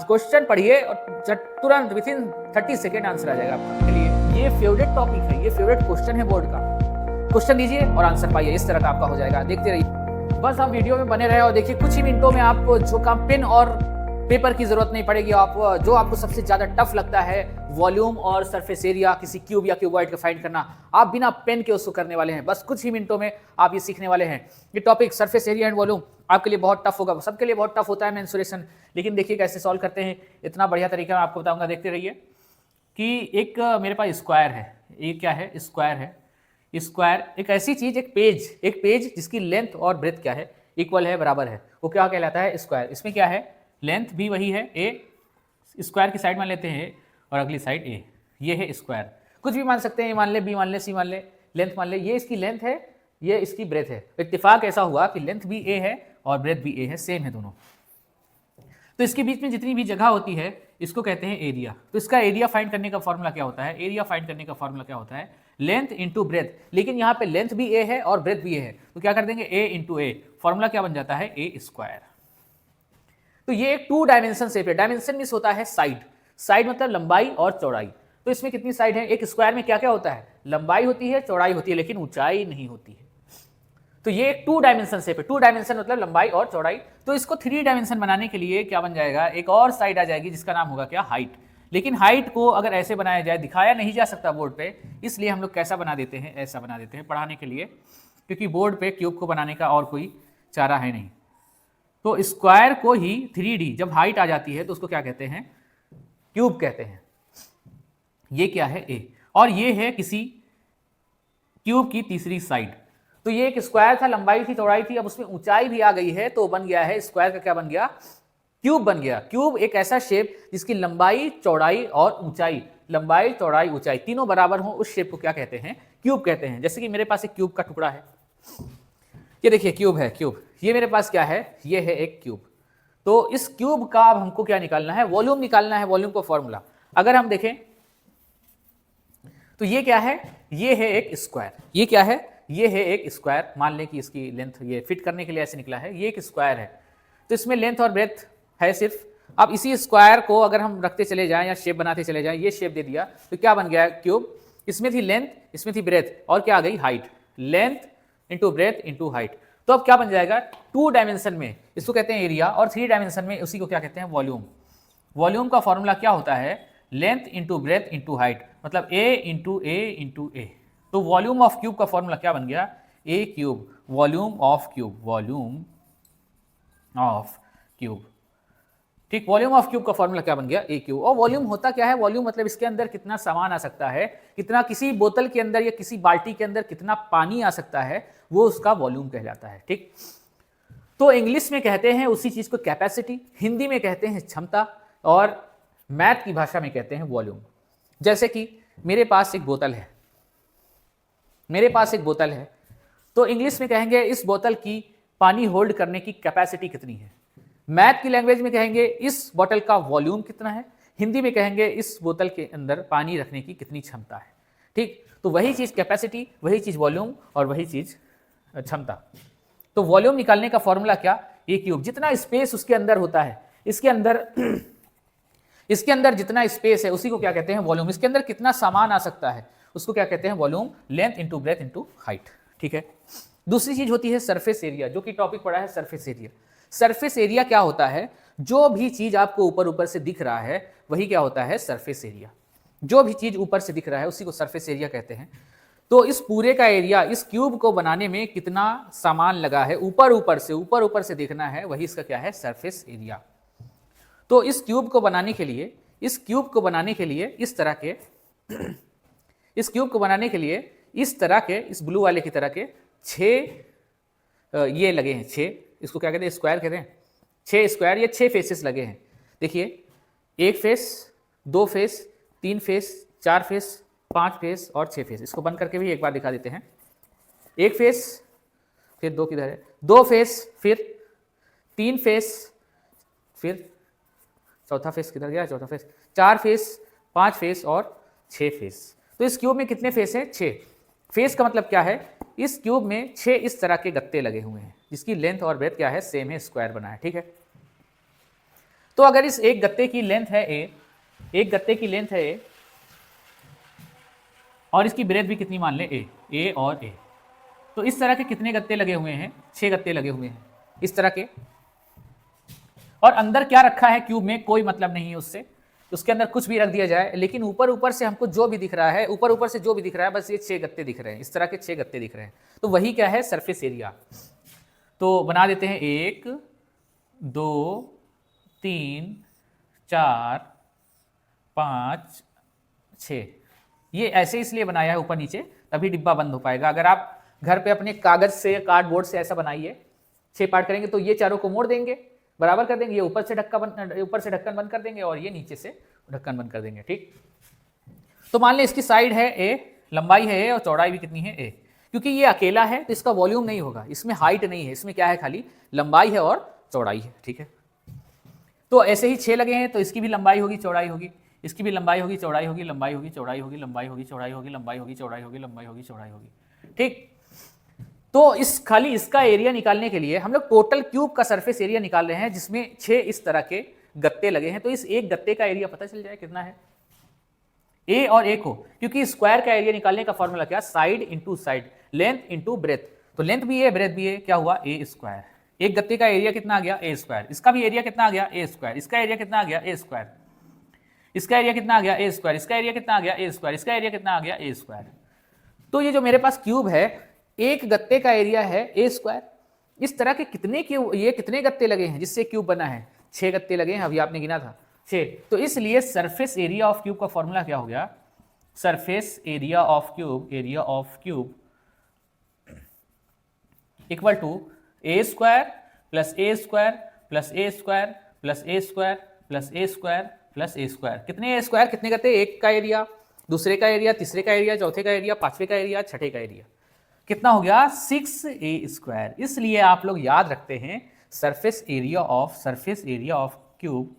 Question पढ़िए और तुरंत विद इन 30 सेकेंड आंसर आ जाएगा आपके लिए। ये फेवरेट टॉपिक है, ये फेवरेट क्वेश्चन है बोर्ड का। क्वेश्चन दीजिए और आंसर पाइए, इस तरह का आपका हो जाएगा। देखते रहिए, बस आप वीडियो में बने रहे और देखिए कुछ ही मिनटों में आपको जो काम पेन और पेपर की जरूरत नहीं पड़ेगी। आप जो आपको सबसे ज्यादा टफ लगता है वॉल्यूम और सरफेस एरिया किसी क्यूब या क्यूबॉइड का फाइंड करना, आप बिना पेन के उसको करने वाले हैं। बस कुछ ही मिनटों में आप ये सीखने वाले हैं। ये topic surface area and volume आपके लिए बहुत टफ होगा, सबके लिए बहुत टफ होता है मेंसुरेशन, लेकिन देखिए कैसे सॉल्व करते हैं। इतना बढ़िया तरीका मैं आपको बताऊंगा, देखते रहिए। कि एक मेरे पास स्क्वायर है, ये क्या है, स्क्वायर है। स्क्वायर एक ऐसी चीज, एक पेज जिसकी लेंथ और ब्रेथ क्या है, इक्वल है, बराबर है, वो क्या कहलाता है, स्क्वायर। इसमें क्या है, लेंथ भी वही है ए, स्क्वायर की साइड मान लेते हैं और अगली साइड ए, ये है स्क्वायर। कुछ भी मान सकते हैं, ए मान ले, बी मान ले, सी मान ले, लेंथ मान ले। ये इसकी लेंथ है, ये इसकी ब्रेथ है। इत्तेफाक ऐसा हुआ कि लेंथ भी ए है और ब्रेथ भी ए है, सेम है दोनों। तो इसके बीच में जितनी भी जगह होती है इसको कहते हैं एरिया। तो इसका एरिया फाइंड करने का फॉर्मूला क्या होता है, एरिया फाइंड करने का फॉर्मूला क्या होता है, लेंथ इंटू ब्रेथ। लेकिन यहाँ पे लेंथ भी ए है और ब्रेथ भी ए है, तो क्या कर देंगे, ए इंटू ए, फॉर्मूला क्या बन जाता है, ए स्क्वायर। तो ये एक 2 डायमेंशन शेप है। डायमेंशन मींस होता है साइड, साइड मतलब लंबाई और चौड़ाई। तो इसमें कितनी साइड है, एक स्क्वायर में क्या क्या होता है, लंबाई होती है, चौड़ाई होती है, लेकिन ऊंचाई नहीं होती है। तो ये एक 2 डायमेंशन शेप है। 2 डायमेंशन मतलब लंबाई और चौड़ाई। तो इसको 3 डायमेंशन बनाने के लिए क्या बन जाएगा, एक और साइड आ जाएगी जिसका नाम होगा क्या, हाइट। लेकिन हाइट को अगर ऐसे बनाया जाए, दिखाया नहीं जा सकता बोर्ड पे, इसलिए हम लोग कैसा बना देते हैं, ऐसा बना देते हैं पढ़ाने के लिए, क्योंकि बोर्ड पे क्यूब को बनाने का और कोई चारा है नहीं। तो स्क्वायर को ही 3D जब हाइट आ जाती है तो उसको क्या कहते हैं, क्यूब कहते हैं। ये क्या है, ए, और ये है किसी क्यूब की तीसरी साइड। तो ये एक स्क्वायर था, लंबाई थी, चौड़ाई थी, अब उसमें ऊंचाई भी आ गई है, तो बन गया है स्क्वायर का क्या बन गया, क्यूब बन गया। क्यूब एक ऐसा शेप जिसकी लंबाई, चौड़ाई और ऊंचाई, लंबाई, चौड़ाई, ऊंचाई तीनों बराबर हो, उस शेप को क्या कहते हैं, क्यूब कहते हैं। जैसे कि मेरे पास एक क्यूब का टुकड़ा है, ये देखिए क्यूब है, क्यूब। ये मेरे पास क्या है, ये है एक क्यूब। तो इस क्यूब का अब हमको क्या निकालना है, वॉल्यूम निकालना है। वॉल्यूम का फॉर्मूला अगर हम देखें तो ये क्या है, ये है एक स्क्वायर। ये क्या है, ये है एक स्क्वायर। मान लें कि इसकी लेंथ, ये फिट करने के लिए ऐसे निकला है, ये एक स्क्वायर है। तो इसमें लेंथ और ब्रेथ है सिर्फ। अब इसी स्क्वायर को अगर हम रखते चले जाएं या शेप बनाते चले जाएं, ये शेप दे दिया तो क्या बन गया, क्यूब। इसमें थी लेंथ, इसमें थी ब्रेथ, और क्या आ गई, height. Length into breadth into height. तो अब क्या बन जाएगा, 2 डायमेंशन में इसको कहते हैं एरिया, और 3 डायमेंशन में उसी को क्या कहते हैं, वॉल्यूम। वॉल्यूम का फॉर्मूला क्या होता है, length into breadth into height, मतलब a into a into a. तो वॉल्यूम ऑफ क्यूब का फॉर्मूला क्या बन गया, a cube, volume of cube, volume of cube. ठीक, वॉल्यूम ऑफ क्यूब का फॉर्मूला क्या बन गया, ए क्यूब। और वॉल्यूम होता क्या है, वॉल्यूम मतलब इसके अंदर कितना सामान आ सकता है, कितना किसी बोतल के अंदर या किसी बाल्टी के अंदर कितना पानी आ सकता है, वो उसका वॉल्यूम कहलाता है। ठीक, तो इंग्लिश में कहते हैं उसी चीज को कैपेसिटी, हिंदी में कहते हैं क्षमता, और मैथ की भाषा में कहते हैं वॉल्यूम। जैसे कि मेरे पास एक बोतल है, मेरे पास एक बोतल है, तो इंग्लिश में कहेंगे इस बोतल की पानी होल्ड करने की कैपेसिटी कितनी है। मैथ की लैंग्वेज में कहेंगे इस बोतल का वॉल्यूम कितना है। हिंदी में कहेंगे इस बोतल के अंदर पानी रखने की कितनी क्षमता है। ठीक, तो वही चीज कैपेसिटी, वही चीज वॉल्यूम, और वही चीज क्षमता। तो वॉल्यूम निकालने का फॉर्मूला क्या, ए क्यूब। जितना स्पेस उसके अंदर होता है, इसके अंदर जितना स्पेस है उसी को क्या कहते हैं, वॉल्यूम। इसके अंदर कितना सामान आ सकता है उसको क्या कहते हैं, volume. Length into breadth into height. ठीक है, दूसरी चीज होती है सरफेस एरिया, जो कि टॉपिक पड़ा है सरफेस एरिया। सरफेस एरिया क्या होता है, जो भी चीज आपको ऊपर ऊपर से दिख रहा है वही क्या होता है, सरफेस एरिया। जो भी चीज ऊपर से दिख रहा है उसी को सरफेस एरिया कहते हैं। तो इस पूरे का एरिया, इस क्यूब को बनाने में कितना सामान लगा है, ऊपर ऊपर से देखना है, वही इसका क्या है, सरफेस एरिया। तो इस क्यूब को बनाने के लिए, इस क्यूब को बनाने के लिए इस तरह के इस क्यूब को बनाने के लिए इस तरह के, इस ब्लू वाले की तरह के 6 ये लगे हैं, 6, इसको क्या कहते हैं, स्क्वायर कहते हैं। 6 स्क्वायर, ये 6 फेसेस लगे हैं। देखिए, 1 face, 2 face, 3 face, 4 face, 5 face और 6 फेस। इसको बंद करके भी एक बार दिखा देते हैं। 1 फेस, फिर 2 किधर है, 2 फेस, फिर 3 फेस, फिर चौथा फेस किधर गया, चौथा फेस, 4 फेस, 5 फेस और 6 फेस। तो इस क्यूब में कितने फेस हैं, 6। फेस का मतलब क्या है, इस क्यूब में 6 इस तरह के गत्ते लगे हुए हैं जिसकी लेंथ और ब्रेथ क्या है, सेम है, स्क्वायर बना है। ठीक है, तो अगर इस एक गत्ते की लेंथ है ए, एक गत्ते की लेंथ है ए और इसकी ब्रेथ भी कितनी मान ले ए और ए, तो इस तरह के कितने गत्ते लगे हुए हैं? 6 गत्ते लगे हुए हैं इस तरह के। और अंदर क्या रखा है क्यूब में कोई मतलब नहीं है उससे, उसके अंदर कुछ भी रख दिया जाए, लेकिन ऊपर से हमको जो भी दिख रहा है, ऊपर से जो भी दिख रहा है, बस ये 6 गत्ते दिख रहे हैं, इस तरह के 6 गत्ते दिख रहे हैं। तो वही क्या है? Surface area. तो बना देते हैं 1 2 3 4 5 6। ये ऐसे इसलिए बनाया है ऊपर नीचे, तभी डिब्बा बंद हो पाएगा। अगर आप घर पे अपने कागज से, कार्डबोर्ड से ऐसा बनाइए, 6 पार्ट करेंगे तो ये चारों को मोड़ देंगे, बराबर कर देंगे, ये ऊपर से ढक्कन बंद कर देंगे और ये नीचे से ढक्कन बंद कर देंगे। ठीक, तो मान लें इसकी साइड है ए, लंबाई है ए और चौड़ाई भी कितनी है ए। क्योंकि ये अकेला है तो इसका वॉल्यूम नहीं होगा, इसमें हाइट नहीं है, इसमें क्या है? खाली लंबाई है और चौड़ाई है। ठीक है, तो ऐसे ही 6 लगे हैं तो इसकी भी लंबाई होगी, चौड़ाई होगी, इसकी भी लंबाई होगी, चौड़ाई होगी, लंबाई होगी, चौड़ाई होगी, लंबाई होगी, चौड़ाई होगी, लंबाई होगी, चौड़ाई होगी, लंबाई होगी, चौड़ाई होगी। ठीक, तो इस खाली इसका एरिया निकालने के लिए हम लोग टोटल क्यूब का सरफेस एरिया निकाल रहे हैं, जिसमें 6 इस तरह के गत्ते लगे हैं। तो इस एक गत्ते का एरिया पता चल जाए कितना है, ए और ए को, क्योंकि स्क्वायर का एरिया निकालने का फॉर्मूला क्या? Side into side, length into breath. तो लेंथ भी है, ब्रेथ भी है, क्या हुआ? ए स्क्वायर। एक गत्ते का एरिया कितना आ गया? ए स्क्वायर। इसका भी एरिया कितना आ गया? ए स्क्वायर। इसका एरिया कितना आ गया? ए स्क्वायर। इसका एरिया कितना आ गया? ए स्क्वायर। इसका एरिया कितना आ गया? ए स्क्वायर। इसका एरिया कितना आ गया? ए स्क्वायर। तो ये जो मेरे पास क्यूब है, एक गत्ते का एरिया है ए स्क्वायर। इस तरह के कितने क्यूब, ये कितने गत्ते लगे हैं जिससे क्यूब बना है? 6 गत्ते लगे हैं, अभी आपने गिना था 6। तो इसलिए सरफेस एरिया ऑफ क्यूब का फॉर्मूला क्या हो गया? Surface area of cube equal to a square plus a square plus a square plus a square plus a square plus a square. कितने ए स्क्वायर? कितने गत्ते? एक का एरिया, दूसरे का एरिया, तीसरे का एरिया, चौथे का एरिया, पांचवे का एरिया, छठे का एरिया। कितना हो गया? 6a square. इसलिए आप लोग याद रखते हैं सरफेस एरिया ऑफ क्यूब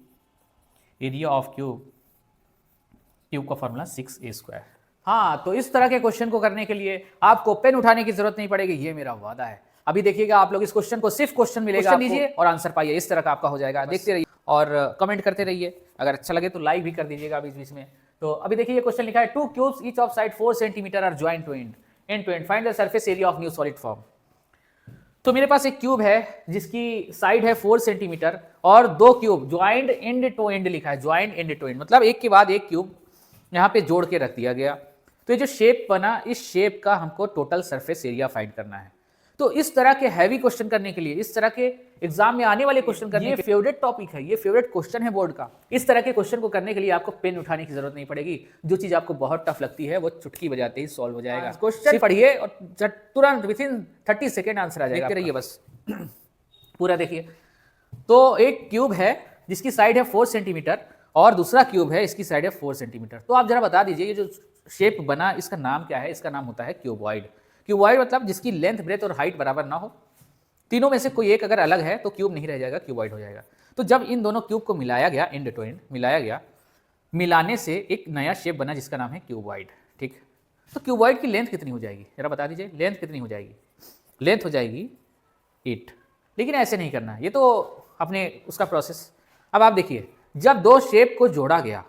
का फॉर्मूला 6a स्क्वायर। हाँ, तो इस तरह के क्वेश्चन को करने के लिए आपको पेन उठाने की जरूरत नहीं पड़ेगी, ये मेरा वादा है। अभी देखिएगा आप लोग इस क्वेश्चन को, सिर्फ क्वेश्चन मिलेगा, क्वेश्चन लीजिए और आंसर पाइए, इस तरह का आपका हो जाएगा। देखते रहिए और कमेंट करते रहिए, अगर अच्छा लगे तो लाइक भी कर दीजिएगा बीच बीच में। तो अभी देखिए ये क्वेश्चन लिखा है, 2 cubes each of side 4 centimetre are joined to end to end, find the surface area of new solid form. तो मेरे पास एक क्यूब है जिसकी साइड है 4 सेंटीमीटर और 2 cube joined end to end लिखा है, ज्वाइंट एंड टू एंड, मतलब एक के बाद एक क्यूब यहाँ पे जोड़ के रख दिया गया। तो ये जो शेप बना, इस शेप का हमको टोटल सरफेस एरिया फाइंड करना है। तो इस तरह के हैवी क्वेश्चन करने के लिए, इस तरह के एग्जाम में आने वाले क्वेश्चन करने के लिए फेवरेट टॉपिक है, ये फेवरेट क्वेश्चन है बोर्ड का। इस तरह के क्वेश्चन को करने के लिए आपको पेन उठाने की जरूरत नहीं पड़ेगी, जो चीज आपको बहुत टफ लगती है वो चुटकी बजाते ही सॉल्व हो जाएगा। क्वेश्चन पढ़िए और तुरंत विथिन 30 सेकेंड आंसर आ जाएगा। देखते रहिए बस पूरा देखिए। तो एक क्यूब है जिसकी साइड है 4 सेंटीमीटर और दूसरा क्यूब है, इसकी साइड है 4 सेंटीमीटर। तो आप जरा बता दीजिए, ये जो शेप बना इसका नाम क्या है? इसका नाम होता है क्यूबॉइड। क्यूबॉइड मतलब जिसकी लेंथ, ब्रेथ और हाइट बराबर ना हो, तीनों में से कोई एक अगर अलग है तो क्यूब नहीं रह जाएगा, क्यूबॉइड हो जाएगा। तो जब इन दोनों क्यूब को मिलाया गया, एंड टू एंड मिलाया गया, मिलाने से एक नया शेप बना जिसका नाम है क्यूबॉइड। ठीक, तो क्यूबॉइड की लेंथ कितनी हो जाएगी? जरा बता दीजिए, लेंथ कितनी हो जाएगी? लेंथ हो जाएगी 8। लेकिन ऐसे नहीं करना, ये तो अपने उसका प्रोसेस। अब आप देखिए, जब दो शेप को जोड़ा गया,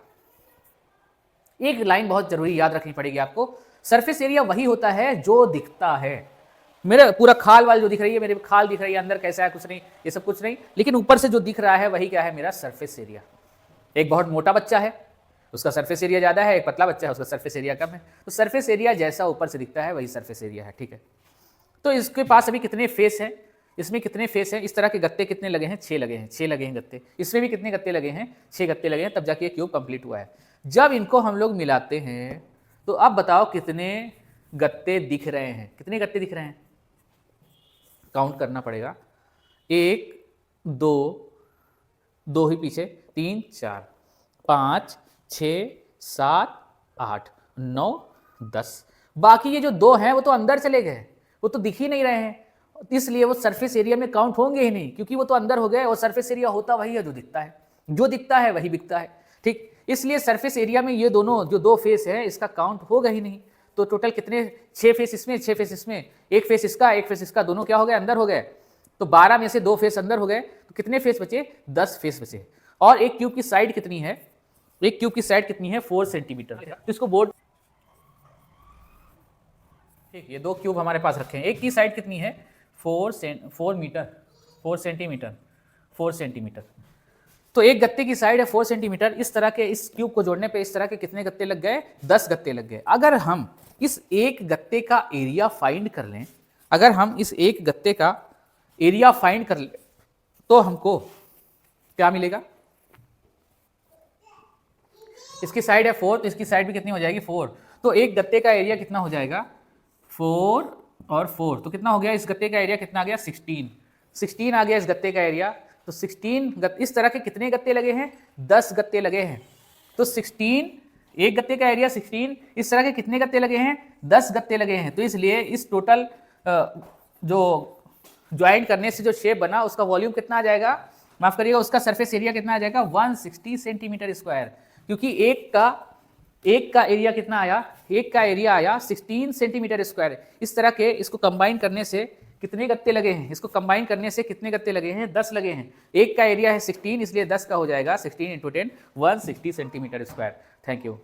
एक लाइन बहुत जरूरी याद रखनी पड़ेगी आपको, सरफेस एरिया वही होता है जो दिखता है। मेरा पूरा खाल वाल जो दिख रही है, मेरे खाल दिख रही है, अंदर कैसा है कुछ नहीं, ये सब कुछ नहीं, लेकिन ऊपर से जो दिख रहा है वही क्या है? मेरा सरफेस एरिया। एक बहुत मोटा बच्चा है, उसका सरफेस एरिया ज्यादा है, एक पतला बच्चा है, उसका सरफेस एरिया कम है। तो सरफेस एरिया जैसा ऊपर से दिखता है वही सरफेस एरिया है। ठीक है, तो इसके पास अभी कितने फेस हैं? इसमें कितने फेस हैं? इस तरह के गत्ते कितने लगे हैं? 6 लगे हैं, 6 लगे हैं गत्ते। इसमें भी कितने गत्ते लगे हैं? 6 गत्ते लगे हैं, तब जाके ये क्यूब कंप्लीट हुआ है। जब इनको हम लोग मिलाते हैं तो अब बताओ कितने गत्ते दिख रहे हैं? कितने गत्ते दिख रहे हैं? काउंट करना पड़ेगा। 1 2 2 ही पीछे, 3 4 5 6 7 8 9 10। बाकी ये जो 2 हैं वो तो अंदर चले गए, वो तो दिख ही नहीं रहे हैं, इसलिए वो सरफेस एरिया में काउंट होंगे ही नहीं, क्योंकि वो तो अंदर हो गए। और सरफेस एरिया होता वही है जो दिखता है, जो दिखता है वही बिकता है। ठीक, इसलिए सरफेस एरिया में ये दोनों जो 2 फेस है इसका काउंट होगा ही नहीं। तो टोटल कितने? 6 फेस इसमें, 6 फेस इसमें, एक फेस इसका, एक फेस इसका, दोनों क्या हो गए? अंदर हो गए। तो 12 में से 2 फेस अंदर हो गए, तो कितने फेस बचे? 10 फेस बचे। और एक क्यूब की साइड कितनी है, एक क्यूब की साइड कितनी है 4 सेंटीमीटर। तो इसको बोर्ड, ठीक, ये दो क्यूब हमारे पास रखे हैं, एक की साइड कितनी है 4 सेंटीमीटर। तो एक गत्ते की साइड है 4 सेंटीमीटर। इस तरह के इस क्यूब को जोड़ने पे इस तरह के कितने गत्ते लग गए, 10 गत्ते लग गए। अगर हम इस एक गत्ते का एरिया फाइंड कर लें, अगर हम इस एक गत्ते का एरिया फाइंड कर लें तो हमको क्या मिलेगा, इसकी साइड है 4 तो इसकी साइड भी कितनी हो जाएगी 4। तो एक गत्ते का एरिया कितना हो जाएगा 4 और 4, तो कितना हो गया, इस गत्ते का एरिया कितना आ गया 16 आ गया इस गत्ते का एरिया। तो 16 इस तरह के कितने गत्ते लगे हैं, 10 गत्ते लगे हैं। तो 16, एक गत्ते का एरिया 16, इस तरह के कितने गत्ते लगे हैं, 10 गत्ते लगे हैं। तो इसलिए इस टोटल जो ज्वाइंट करने से जो शेप बना उसका वॉल्यूम कितना आ जाएगा, माफ करिएगा, उसका सरफेस एरिया कितना आ जाएगा 160 सेंटीमीटर स्क्वायर। क्योंकि एक का एरिया कितना आया, एक का एरिया आया 16 सेंटीमीटर स्क्वायर। इस तरह के इसको कंबाइन करने से कितने गत्ते लगे हैं, इसको कंबाइन करने से कितने गत्ते लगे हैं, 10 लगे हैं। एक का एरिया है 16, इसलिए 10 का हो जाएगा 16 × 10 160 सेंटीमीटर स्क्वायर। Thank you.